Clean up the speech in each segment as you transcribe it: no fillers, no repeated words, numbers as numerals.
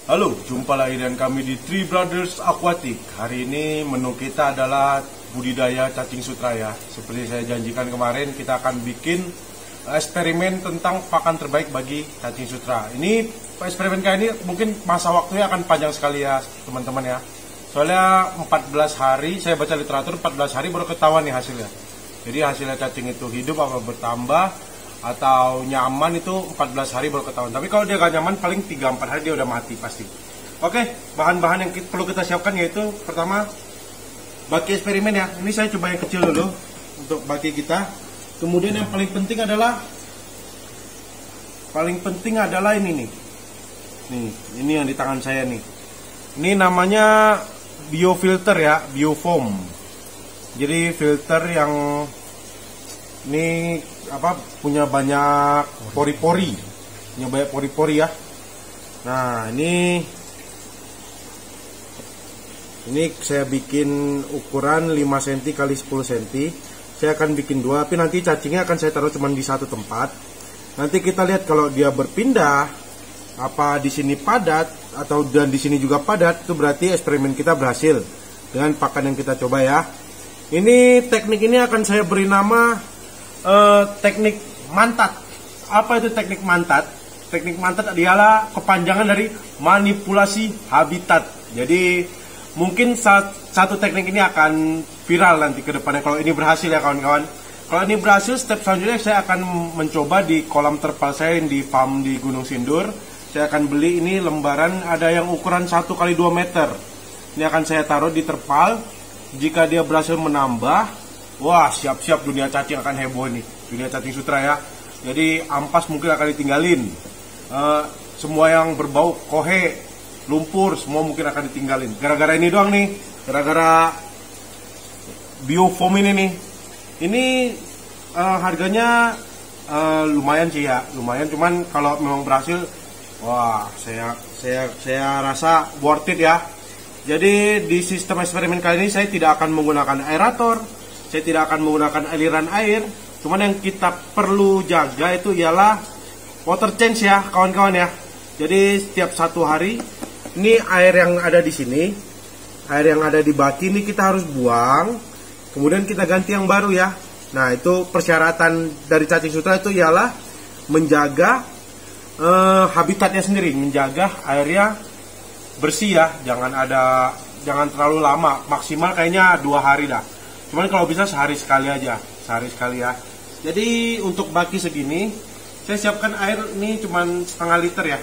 Halo, jumpa lagi dengan kami di Three Brothers Aquatic. Hari ini menu kita adalah budidaya cacing sutra ya. Seperti saya janjikan kemarin, kita akan bikin eksperimen tentang pakan terbaik bagi cacing sutra. Ini eksperimen kali ini mungkin masa waktunya akan panjang sekali ya teman-teman ya. Soalnya 14 hari, saya baca literatur 14 hari baru ketahuan nih hasilnya. Jadi hasilnya cacing itu hidup apa bertambah atau nyaman itu 14 hari baru ketahuan. Tapi kalau dia gak nyaman paling 3-4 hari dia udah mati pasti. Oke, bahan-bahan yang perlu kita siapkan yaitu pertama baki eksperimen ya. Ini saya coba yang kecil dulu untuk baki kita. Kemudian yang paling penting adalah ini nih. Nih, ini yang di tangan saya nih. Ini namanya biofilter ya, biofoam. Jadi filter yang ini punya banyak pori-pori, ya. Nah ini saya bikin ukuran 5 cm kali 10 cm. Saya akan bikin 2, tapi nanti cacingnya akan saya taruh cuma di satu tempat. Nanti kita lihat kalau dia berpindah, apa di sini padat atau dan di sini juga padat, itu berarti eksperimen kita berhasil dengan pakan yang kita coba ya. Ini teknik ini akan saya beri nama teknik mantat. Apa itu teknik mantat? Teknik mantat adalah kepanjangan dari manipulasi habitat. Jadi mungkin satu teknik ini akan viral nanti ke depannya kalau ini berhasil ya kawan-kawan. Kalau ini berhasil, step selanjutnya saya akan mencoba di kolam terpal saya di farm di Gunung Sindur. Saya akan beli ini lembaran, ada yang ukuran 1 x 2 meter. Ini akan saya taruh di terpal. Jika dia berhasil menambah, wah, siap-siap dunia cacing akan heboh nih, dunia cacing sutra ya. Jadi ampas mungkin akan ditinggalin, semua yang berbau kohe, lumpur, semua mungkin akan ditinggalin. Gara-gara ini doang nih, gara-gara biofoam ini nih. Ini harganya lumayan sih ya, lumayan. Cuman kalau memang berhasil, wah, saya rasa worth it ya. Jadi di sistem eksperimen kali ini saya tidak akan menggunakan aerator. Saya tidak akan menggunakan aliran air. Cuman yang kita perlu jaga itu ialah water change ya kawan-kawan ya. Jadi setiap 1 hari, ini air yang ada di sini, air yang ada di baki ini kita harus buang. Kemudian kita ganti yang baru ya. Nah itu persyaratan dari cacing sutra itu ialah menjaga habitatnya sendiri, menjaga airnya bersih ya. Jangan terlalu lama, maksimal kayaknya 2 hari dah. Cuman kalau bisa sehari sekali aja, sehari sekali ya. Jadi untuk baki segini, saya siapkan air ini cuman setengah liter ya.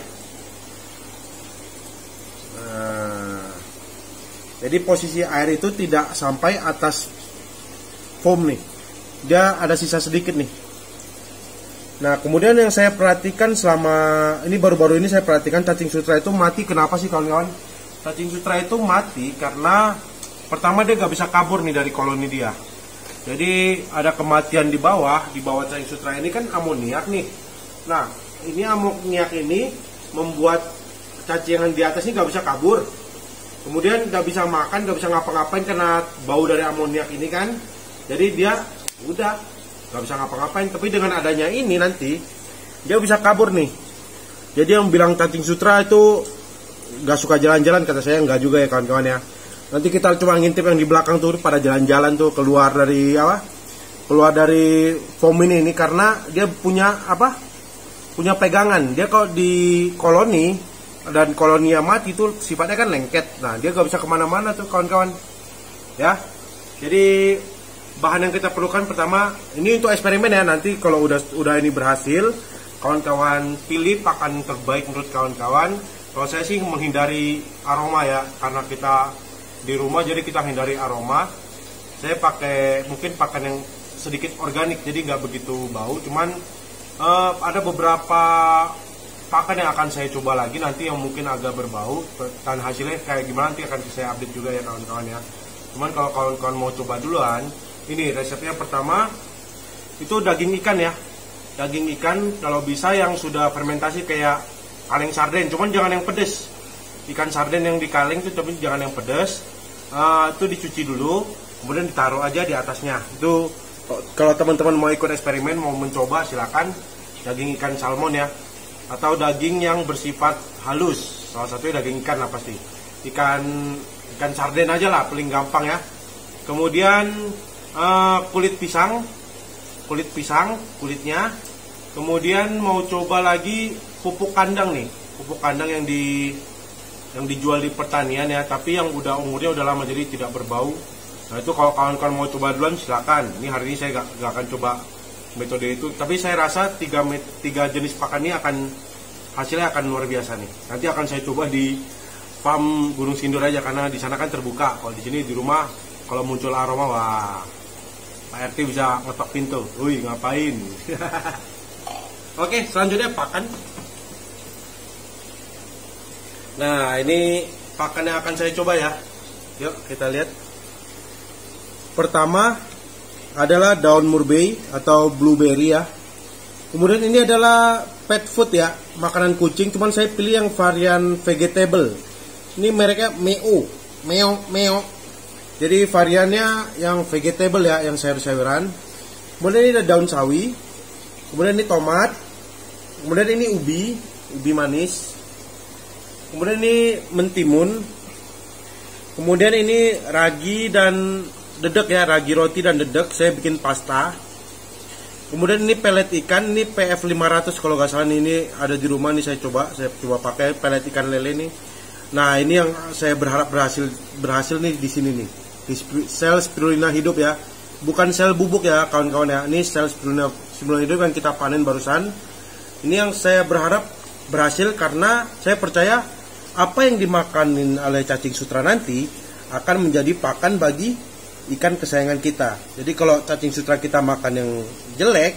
Jadi posisi air itu tidak sampai atas foam nih, dia ada sisa sedikit nih. Nah kemudian yang saya perhatikan selama ini baru-baru ini saya perhatikan cacing sutra itu mati. Kenapa sih kawan-kawan? Cacing sutra itu mati karena pertama dia gak bisa kabur nih dari koloni dia. Jadi ada kematian di bawah cacing sutra ini kan amoniak nih. Nah ini amoniak ini membuat cacing yang di atas ini gak bisa kabur. Kemudian gak bisa makan, gak bisa ngapa-ngapain karena bau dari amoniak ini kan. Jadi dia udah gak bisa ngapa-ngapain. Tapi dengan adanya ini nanti dia bisa kabur nih. Jadi yang bilang cacing sutra itu gak suka jalan-jalan, kata saya enggak juga ya kawan-kawan ya. Nanti kita cuma ngintip yang di belakang tuh pada jalan-jalan tuh keluar dari foam ini karena dia punya punya pegangan. Dia kalau di koloni dan koloninya mati itu sifatnya kan lengket. Nah dia gak bisa kemana-mana tuh kawan-kawan ya. Jadi bahan yang kita perlukan pertama ini untuk eksperimen ya. Nanti kalau udah ini berhasil, kawan-kawan pilih pakan terbaik menurut kawan-kawan. Kalau saya sih menghindari aroma ya, karena kita di rumah jadi kita hindari aroma. Saya mungkin pakan yang sedikit organik jadi nggak begitu bau. Cuman ada beberapa pakan yang akan saya coba lagi nanti yang mungkin agak berbau dan hasilnya kayak gimana nanti akan saya update juga ya kawan-kawan ya. Cuman kalau kawan-kawan mau coba duluan, ini resepnya pertama itu daging ikan ya. Daging ikan kalau bisa yang sudah fermentasi kayak kaleng sarden, cuman jangan yang pedes. Ikan sarden yang di kaleng itu tapi jangan yang pedes. Itu dicuci dulu, kemudian ditaruh aja di atasnya. Itu kalau teman-teman mau ikut eksperimen, mau mencoba silakan. Daging ikan salmon ya, atau daging yang bersifat halus. Salah satunya daging ikan lah pasti. Ikan sarden aja lah paling gampang ya. Kemudian kulit pisang kulitnya. Kemudian mau coba lagi pupuk kandang nih, pupuk kandang yang dijual di pertanian ya, tapi yang umurnya udah lama jadi tidak berbau. Nah itu kalau kawan-kawan mau coba duluan silakan. Ini hari ini saya gak akan coba metode itu, tapi saya rasa tiga jenis pakan ini hasilnya akan luar biasa nih. Nanti akan saya coba di farm Gunung Sindur aja, karena di sana kan terbuka. Kalau di sini di rumah kalau muncul aroma, wah Pak RT bisa ngetok pintu. Wih, ngapain? Oke, selanjutnya pakan. Nah, ini pakan yang akan saya coba ya. Yuk kita lihat. Pertama adalah daun murbei atau blueberry ya. Kemudian ini adalah pet food ya, makanan kucing. Cuman saya pilih yang varian vegetable. Ini mereknya Meo. Jadi variannya yang vegetable ya, yang sayur-sayuran. Kemudian ini ada daun sawi. Kemudian ini tomat. Kemudian ini ubi manis. Kemudian ini mentimun. Kemudian ini ragi dan dedek ya, ragi roti dan dedek. Saya bikin pasta. Kemudian ini pelet ikan, ini PF 500 kalau nggak salah. Ini ada di rumah nih, saya coba pakai pelet ikan lele nih. Nah ini yang saya berharap berhasil nih di sini nih, di sel spirulina hidup ya, bukan sel bubuk ya kawan-kawan ya. Ini sel spirulina hidup yang kita panen barusan. Ini yang saya berharap berhasil, karena saya percaya apa yang dimakanin oleh cacing sutra nanti akan menjadi pakan bagi ikan kesayangan kita. Jadi kalau cacing sutra kita makan yang jelek,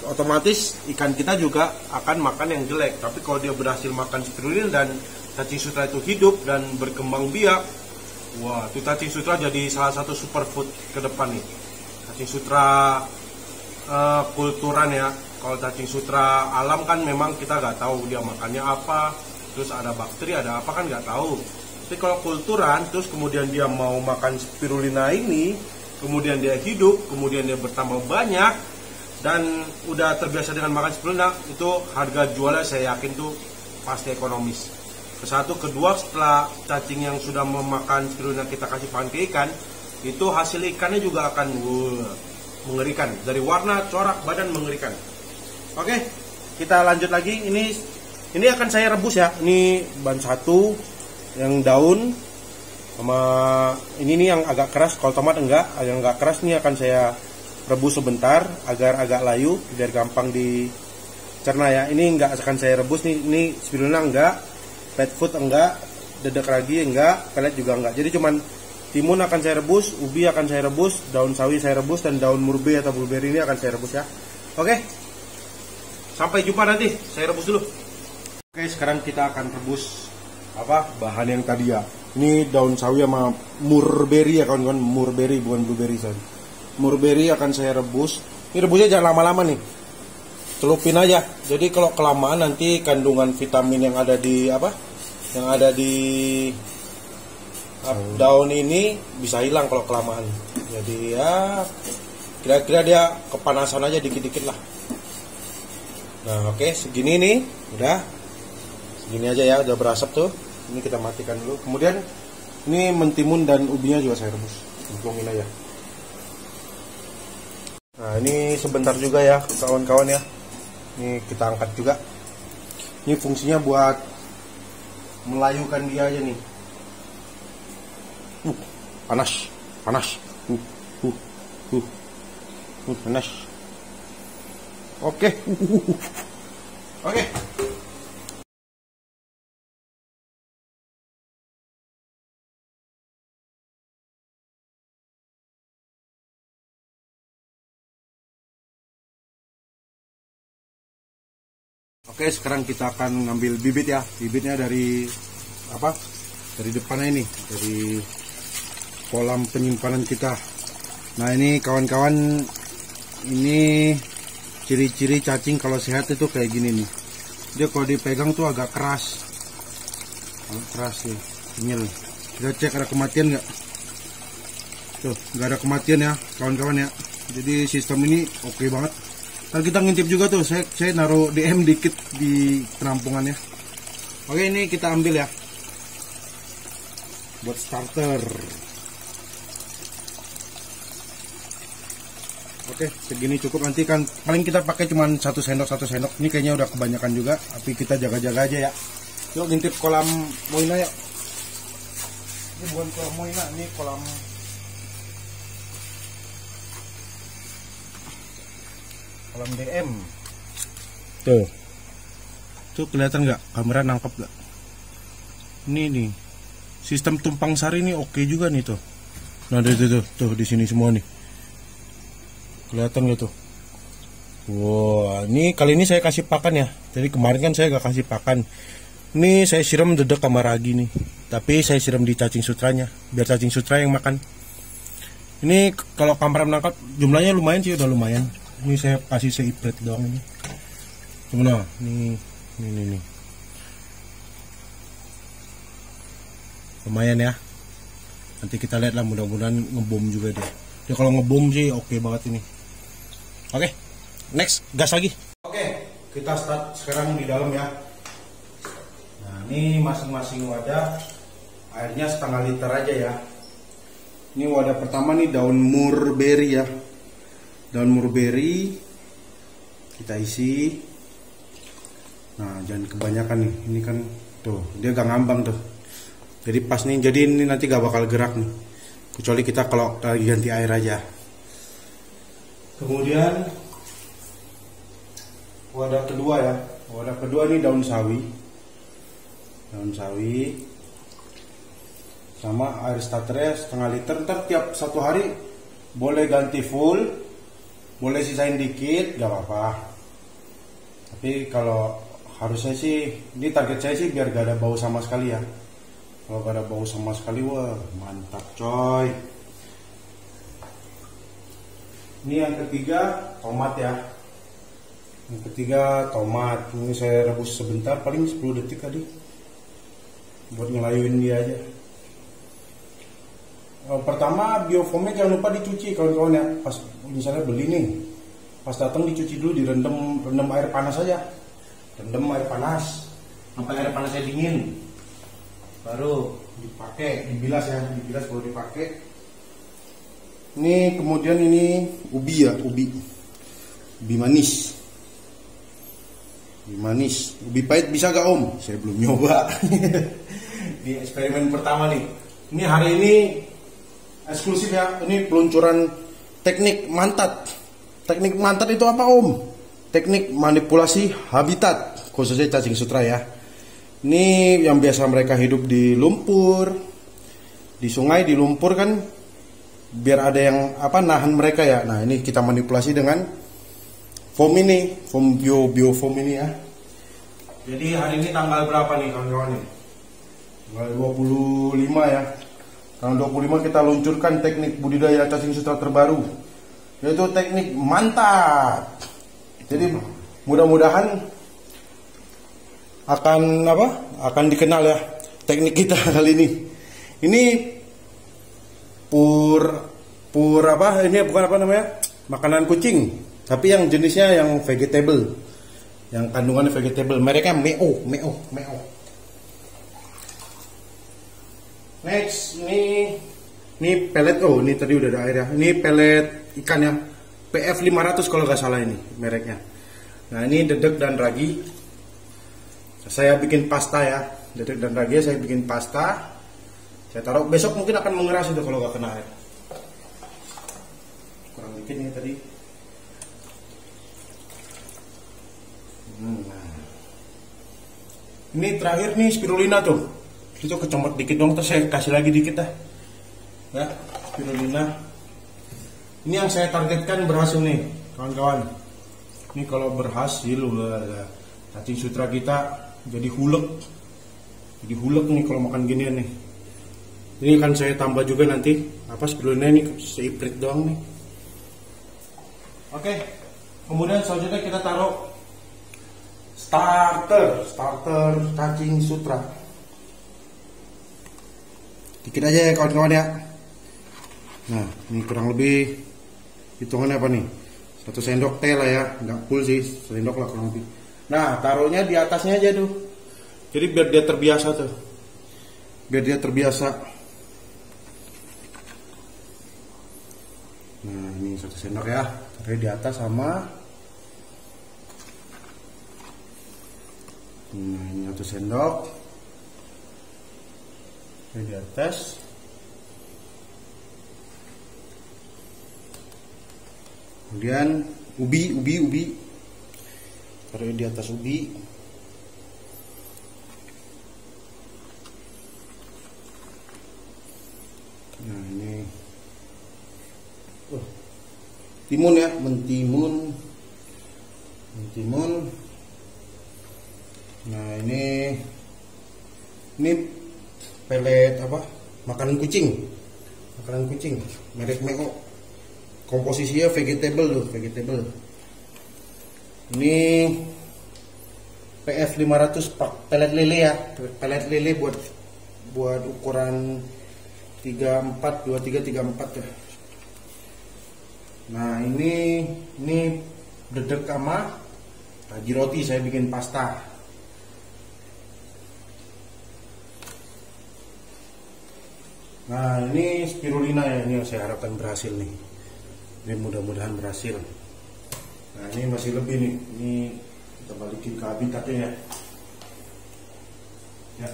otomatis ikan kita juga akan makan yang jelek. Tapi kalau dia berhasil makan spirulina dan cacing sutra itu hidup dan berkembang biak, wah itu cacing sutra jadi salah satu superfood ke depan nih. Cacing sutra kulturan ya. Kalau cacing sutra alam kan memang kita nggak tahu dia makannya apa, terus ada bakteri ada apa kan nggak tahu. Tapi kalau kulturan, terus kemudian dia mau makan spirulina ini, kemudian dia hidup, kemudian dia bertambah banyak, dan udah terbiasa dengan makan spirulina, itu harga jualnya saya yakin tuh pasti ekonomis. Kesatu, kedua, setelah cacing yang sudah memakan spirulina kita kasih pakan ke ikan, itu hasil ikannya juga akan mengerikan. Dari warna, corak, badan mengerikan. Oke, kita lanjut lagi. Ini akan saya rebus ya. Ini ban satu, yang daun sama ini nih yang agak keras. Kalau tomat enggak, yang enggak keras nih akan saya rebus sebentar agar agak layu biar gampang dicerna ya. Ini enggak akan saya rebus nih. Ini spirulina enggak, pet food enggak, dedek ragi enggak, pelet juga enggak. Jadi cuman timun akan saya rebus, ubi akan saya rebus, daun sawi saya rebus, dan daun murbei atau blueberry ini akan saya rebus ya. Oke, sampai jumpa nanti. Saya rebus dulu. Oke, sekarang kita akan rebus bahan yang tadi ya. Ini daun sawi sama murberry ya kawan-kawan, murberry bukan blueberry saya. Murberry akan saya rebus. Ini rebusnya jangan lama-lama nih, celupin aja. Jadi kalau kelamaan nanti kandungan vitamin yang ada di daun ini bisa hilang kalau kelamaan. Jadi ya kira-kira dia kepanasan aja dikit-dikit lah. Nah oke, segini nih udah, segini aja ya, udah berasap tuh. Ini kita matikan dulu. Kemudian ini mentimun dan ubinya juga saya rebus, tuangin aja. Nah ini sebentar juga ya kawan-kawan ya. Ini kita angkat juga. Ini fungsinya buat melayukan dia aja nih. Panas. Panas. Oke. Oke. Oke, sekarang kita akan ngambil bibit ya. Bibitnya dari dari depannya ini, dari kolam penyimpanan kita. Nah ini kawan-kawan, ini ciri-ciri cacing kalau sehat itu kayak gini nih. Dia kalau dipegang tuh agak keras, nih, kenyal. Kita cek ada kematian nggak? Tuh, nggak ada kematian ya kawan-kawan ya. Jadi sistem ini oke banget. Ntar kita ngintip juga tuh, saya naruh DM dikit di penampungannya. Oke, ini kita ambil ya buat starter. Oke, segini cukup. Nanti kan paling kita pakai cuma 1 sendok. Ini kayaknya udah kebanyakan juga, tapi kita jaga-jaga aja ya. Yuk ngintip kolam Moina ya. Ini bukan kolam Moina, ini kolam DM. Tuh kelihatan nggak? Kamera nangkep nggak? Ini nih sistem tumpang sari ini oke juga nih tuh. Nah tuh di sini semua nih. Kelihatan gitu. Wah, ini kali ini saya kasih pakan ya. Jadi kemarin kan saya gak kasih pakan. Ini saya siram dedek sama ragi nih. Tapi saya siram di cacing sutranya, biar cacing sutra yang makan. Ini kalau kamera menangkap jumlahnya lumayan sih, udah lumayan. Ini saya kasih seipret doang ini. Gimana? Nih. Lumayan ya. Nanti kita lihat lah, mudah-mudahan ngebom juga dia. Ya kalau ngebom sih oke banget ini. Oke, next, gas lagi. Oke, kita start sekarang di dalam ya. Nah, ini masing-masing wadah airnya setengah liter aja ya. Ini wadah pertama nih daun mulberry ya. Daun mulberry kita isi. Nah, jangan kebanyakan nih. Ini kan tuh, dia gak ngambang tuh. Jadi pas nih, jadi ini nanti gak bakal gerak nih. Kecuali kita kalau lagi ganti air aja. Kemudian wadah kedua ya. Wadah kedua ini daun sawi. Daun sawi sama air starternya setengah liter. Ntar tiap 1 hari boleh ganti full, boleh sisain dikit, gak apa-apa. Tapi kalau harusnya sih, ini target saya sih biar gak ada bau sama sekali ya. Kalau gak ada bau sama sekali, wah mantap coy. Ini yang ketiga tomat ya. Yang ketiga tomat. Ini saya rebus sebentar, paling 10 detik tadi. Buat ngelayuin dia aja. Pertama biofoamnya jangan lupa dicuci kawan-kawan ya. Pas misalnya beli nih, pas datang dicuci dulu, direndam air panas aja. Rendam air panas sampai air panasnya dingin. Baru dipakai, dibilas ya, dibilas baru dipakai. Ini kemudian ini ubi ya, ubi manis. Ubi manis, ubi pahit bisa gak om? Saya belum nyoba. Di eksperimen pertama nih. Ini hari ini eksklusif ya. Ini peluncuran teknik mantat. Teknik mantat itu apa om? Teknik manipulasi habitat, khususnya cacing sutra ya. Ini yang biasa mereka hidup di lumpur, di sungai, di lumpur kan, biar ada yang nahan mereka ya. Nah ini kita manipulasi dengan foam ini, foam biofoam ini ya. Jadi hari ini tanggal berapa nih kawan-kawan nih? Tanggal 25 ya. Tanggal 25 kita luncurkan teknik budidaya cacing sutra terbaru, yaitu teknik mantat. Jadi mudah-mudahan akan dikenal ya teknik kita kali ini. Ini ini bukan makanan kucing, tapi yang jenisnya yang vegetable, yang kandungannya vegetable, mereknya Meo. Next, ini pelet. Ini tadi udah ada air ya. Ini pelet ikan ya, PF 500 kalau nggak salah ini mereknya. Nah ini dedek dan ragi. Saya bikin pasta ya, dedek dan ragi saya bikin pasta. Saya taruh, besok mungkin akan mengeras itu kalau nggak kena air. Kurang dikit nih tadi. Nah. Ini terakhir nih spirulina tuh. Itu kecomot dikit dong, terus saya kasih lagi dikit dah. Ya, spirulina. Ini yang saya targetkan berhasil nih, kawan-kawan. Ini kalau berhasil, cacing sutra kita jadi hulek. Jadi hulek nih kalau makan ginian nih. Ini akan saya tambah juga nanti spirulina ini seiprit doang nih. Oke. Kemudian selanjutnya kita taruh starter cacing sutra. Dikit aja ya kawan-kawan ya. Nah, ini kurang lebih hitungannya apa nih? 1 sendok teh lah ya, nggak full sih, sendok lah kurang lebih. Nah, taruhnya di atasnya aja tuh. Jadi biar dia terbiasa tuh. Biar dia terbiasa. Nah, ini 1 sendok ya. Taruh di atas sama. Nah, ini 1 sendok. Taruh di atas. Kemudian ubi. Taruh di atas ubi. Nah, ini timun ya, mentimun. Nah, ini pelet apa? Makanan kucing. Merek Meo. Komposisinya vegetable. Ini PF 500 pelet lele ya. Pelet lele buat ukuran 2334 ya. Nah, ini dedek sama taji roti, saya bikin pasta. Nah, ini spirulina ya, ini yang saya harapkan berhasil nih. Ini mudah-mudahan berhasil. Nah, ini masih lebih nih. Ini kita balikin ke habitatnya ya. Ya.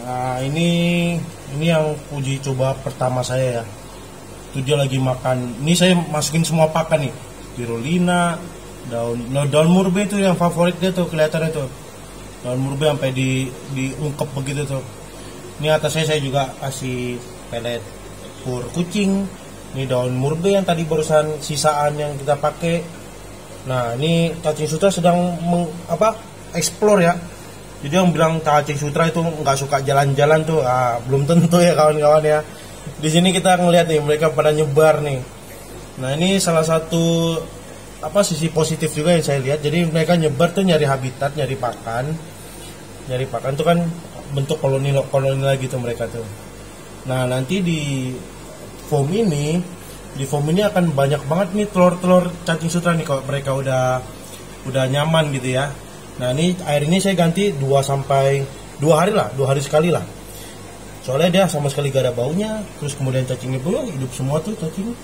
Nah, ini yang uji coba pertama saya ya. Itu dia lagi makan. Ini saya masukin semua pakan nih. Spirulina, daun murbe itu yang favorit dia tuh, kelihatannya tuh. Daun murbe sampai diungkep begitu tuh. Ini atasnya saya juga kasih pelet fur kucing. Ini daun murbe yang tadi barusan sisaan yang kita pakai. Nah, ini cacing sutra sedang explore ya. Jadi yang bilang cacing sutra itu nggak suka jalan-jalan tuh, belum tentu ya kawan-kawan ya. Di sini kita ngelihat nih mereka pada nyebar nih. Nah, ini salah satu sisi positif juga yang saya lihat. Jadi mereka nyebar tuh nyari habitat, nyari pakan tuh kan bentuk koloni lagi tuh mereka tuh. Nah, nanti di foam ini akan banyak banget nih telur cacing sutra nih kalau mereka udah nyaman gitu ya. Nah, ini air ini saya ganti 2 hari sekali lah. Soalnya dia sama sekali gak ada baunya. Terus kemudian cacingnya hidup semua tuh cacing.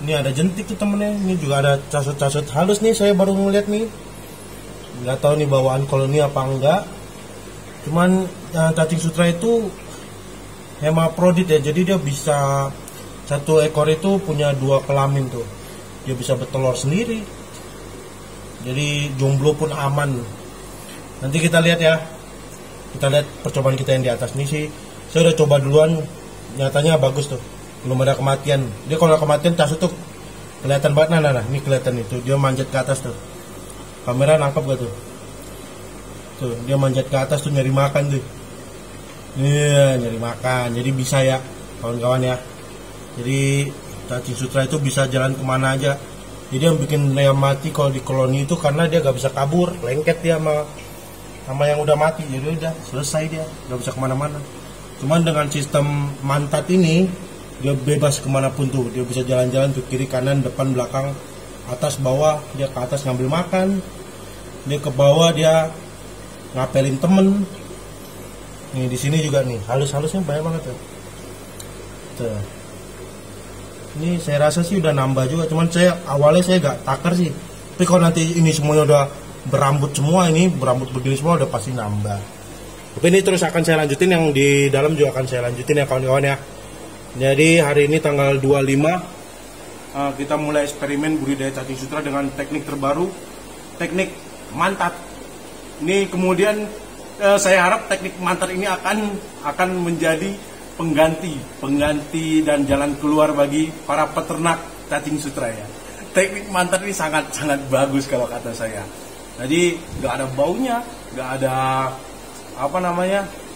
Ini ada jentik tuh temennya. Ini juga ada casut-casut halus nih, saya baru ngeliat nih. Nggak tahu nih bawaan koloni apa enggak. Cuman cacing sutra itu hermaprodit ya. Jadi dia bisa, satu ekor itu punya 2 kelamin tuh. Dia bisa bertelur sendiri. Jadi jomblo pun aman. Nanti kita lihat ya. Kita lihat percobaan kita yang di atas. Ini sih saya udah coba duluan. Nyatanya bagus tuh. Belum ada kematian. Dia kalau ada kematian casut tuh kelihatan banget. Nah, ini kelihatan itu. Dia manjat ke atas tuh. Kamera nangkep gak tuh? Tuh, dia manjat ke atas tuh nyari makan tuh. Iya, nyari makan. Jadi bisa ya, kawan-kawan ya. Jadi cacing sutra itu bisa jalan kemana aja. Jadi yang bikin dia mati kalau di koloni itu karena dia gak bisa kabur, lengket dia sama yang udah mati. Jadi udah selesai, dia gak bisa kemana-mana. Cuman dengan sistem mantat ini dia bebas kemanapun tuh. Dia bisa jalan-jalan ke kiri kanan depan belakang atas bawah. Dia ke atas ngambil makan, dia ke bawah dia ngapelin temen. Nih di sini juga nih halus-halusnya banyak banget tuh. Tuh. Ini saya rasa sih udah nambah juga, cuman awalnya saya gak takar sih. Tapi kalau nanti ini semuanya udah berambut semua, ini berambut begini semua udah pasti nambah. Tapi ini terus akan saya lanjutin, yang di dalam juga akan saya lanjutin ya kawan-kawan ya. Jadi hari ini tanggal 25 kita mulai eksperimen budidaya cacing sutra dengan teknik terbaru, teknik mantat. Ini kemudian saya harap teknik mantat ini akan menjadi pengganti dan jalan keluar bagi para peternak cacing sutra ya. Teknik mantat ini sangat bagus kalau kata saya. Jadi nggak ada baunya, nggak ada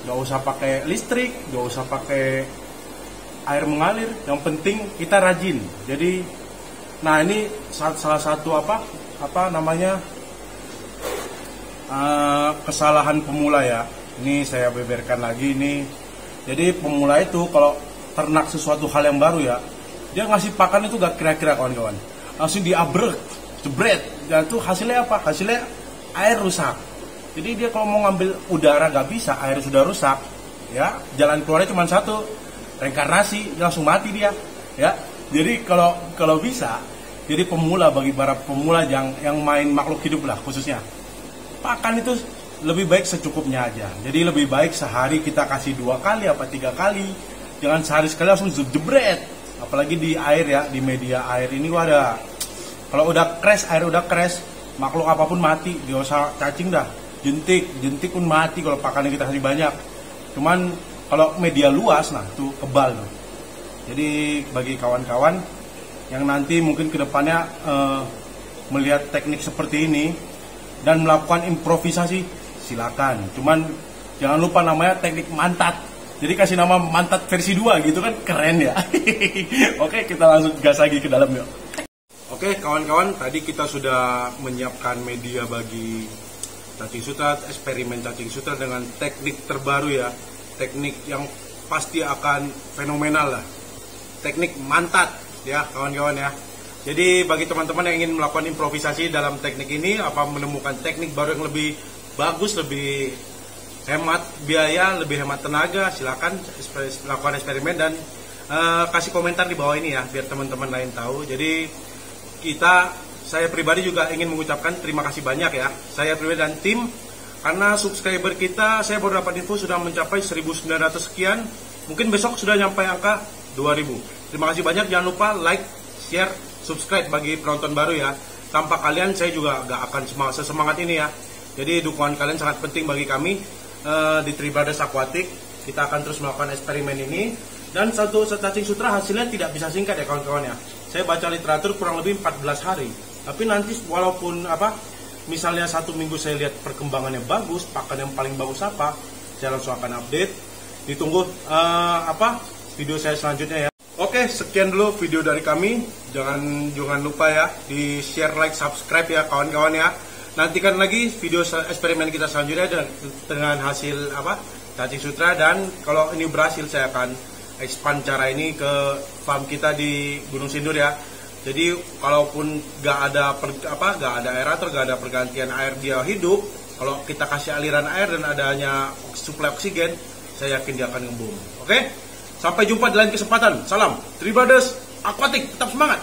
nggak usah pakai listrik, nggak usah pakai air mengalir. Yang penting kita rajin. Jadi, nah ini salah satu kesalahan pemula ya. Ini saya beberkan lagi ini. Jadi pemula itu kalau ternak sesuatu hal yang baru ya, Dia ngasih pakan itu gak kira-kira kawan-kawan, langsung diabrek, jebret. Dan itu hasilnya apa? Hasilnya air rusak. Jadi dia kalau mau ngambil udara gak bisa, air sudah rusak, ya jalan keluarnya cuma satu, reinkarnasi, langsung mati dia, ya. Jadi kalau bisa, jadi pemula, bagi para pemula yang main makhluk hidup lah khususnya, pakan itu lebih baik secukupnya aja. Jadi lebih baik sehari kita kasih 2 kali apa 3 kali, jangan sehari sekali langsung jebret. Apalagi di air ya, di media air ini ada, kalau udah crash, air udah crash, makhluk apapun mati, gak usah cacing dah, jentik pun mati kalau pakannya kita kasih banyak. Cuman kalau media luas, nah itu kebal tuh. Jadi bagi kawan-kawan yang nanti mungkin kedepannya melihat teknik seperti ini dan melakukan improvisasi, silakan. Cuman jangan lupa namanya teknik mantat. Jadi kasih nama mantat versi 2 gitu kan, keren ya. Oke, kita langsung gas lagi ke dalam yuk. Oke kawan-kawan, tadi kita sudah menyiapkan media bagi cacing sutra, eksperimen cacing sutra dengan teknik terbaru ya. Teknik yang pasti akan fenomenal lah. Teknik mantat ya kawan-kawan ya. Jadi bagi teman-teman yang ingin melakukan improvisasi dalam teknik ini, apa menemukan teknik baru yang lebih bagus, lebih hemat biaya, lebih hemat tenaga, silakan lakukan eksperimen dan kasih komentar di bawah ini ya, biar teman-teman lain tahu. Jadi saya pribadi juga ingin mengucapkan terima kasih banyak ya, saya pribadi dan tim, karena subscriber kita, saya baru dapat info sudah mencapai 1.900 sekian, mungkin besok sudah nyampe angka 2.000. Terima kasih banyak, jangan lupa like, share, subscribe bagi penonton baru ya. Tanpa kalian saya juga gak akan sesemangat ini ya. Jadi dukungan kalian sangat penting bagi kami di Three Brothers Aquatic. Kita akan terus melakukan eksperimen ini. Dan satu cacing sutra hasilnya tidak bisa singkat ya kawan-kawan ya. Saya baca literatur kurang lebih 14 hari. Tapi nanti walaupun misalnya 1 minggu saya lihat perkembangannya bagus, pakan yang paling bagus apa, saya langsung akan update. Ditunggu video saya selanjutnya ya. Oke, sekian dulu video dari kami. Jangan lupa ya di share, like, subscribe ya kawan-kawan ya. Nantikan lagi video eksperimen kita selanjutnya dengan hasil cacing sutra, dan kalau ini berhasil saya akan expand cara ini ke farm kita di Gunung Sindur ya. Jadi kalaupun gak ada aerator, gak ada pergantian air dia hidup, kalau kita kasih aliran air dan adanya suplai oksigen, saya yakin dia akan ngembung. Oke? Sampai jumpa di lain kesempatan. Salam Three Brothers Aquatic, tetap semangat.